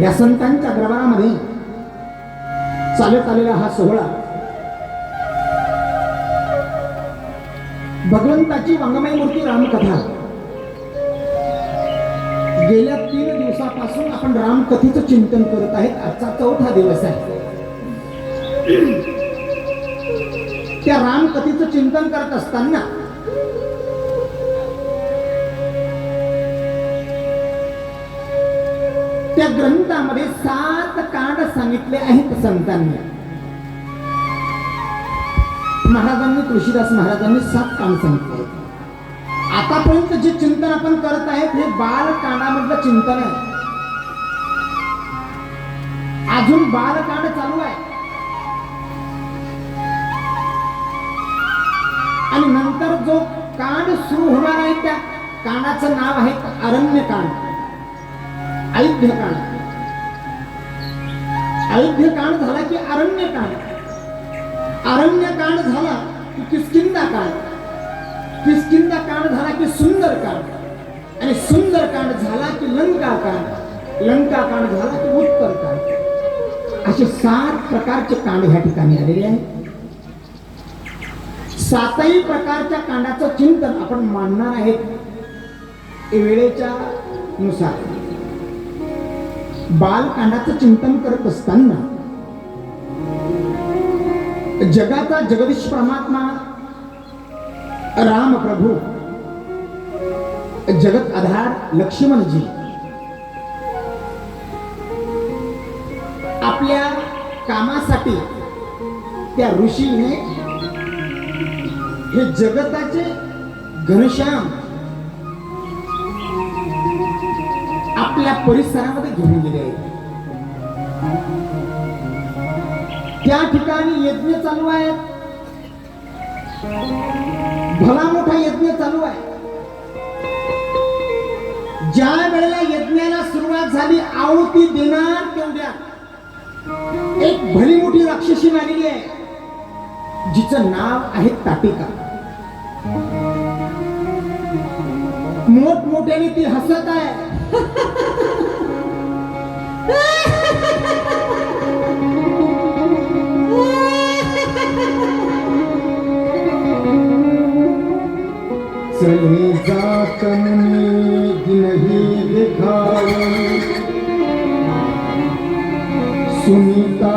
या संतांच्या दरबारामध्ये चालत आलेला हा सोहळा भगवंताची वाङ्मय मूर्ती रामकथा। गेल्या 3 दिवसापासून आपण रामकथेचं चिंतन करत आहेत। आजचा 4था दिवस आहे। त्या रामकथेचं चिंतन करत असताना त्या ग्रंथामध्ये 7 कांड सांगितले आहेत संतांनी। महाराजांनी तुळशीदास महाराजांनी 7 कांड सांगितले। आतापर्यंत जे चिंतन आपण करत आहेत हे बालकांडामधलं चिंतन आहे। अजून बालकांड चालू आहे आणि नंतर जो कांड सुरू होणार आहे त्या कांडाचं नाव आहे अरण्यकांड, अयोध्यकांड। अयोध्यकांड झाला की अरण्यकांड, अरण्यकांड झाला की किष्किंधाकांड, किष्किंधाकांड झाला की सुंदरकांड आणि सुंदरकांड झाला की लंकाकांड, लंकाकांड झाला की उत्तरकांड। असे 7 प्रकारचे कांड ह्या ठिकाणी आलेले आहेत। 7ही प्रकारच्या कांडाचं चिंतन आपण मांडणार आहेत वेळेच्या नुसार। बालकांडाचं चिंतन करत असताना जगाचा जगदीश परमात्मा राम प्रभू, जगत आधार लक्ष्मणजी आपल्या कामासाठी त्या ऋषीने हे जगताचे घनश्याम आपल्या परिसरामध्ये घेऊन गेले आहेत। त्या ठिकाणी यज्ञ चालू आहे, भला मोठा यज्ञ चालू आहे। ज्या वेळेला यज्ञाला सुरुवात झाली, आहुती देणार तेवढ्या एक भली मोठी राक्षसी आलेली आहे जिचं नाव आहे ताटिका। मोठमोठ्याने ती हसत आहे। चले जात मुनि नहीं दिखाओ, सुनीता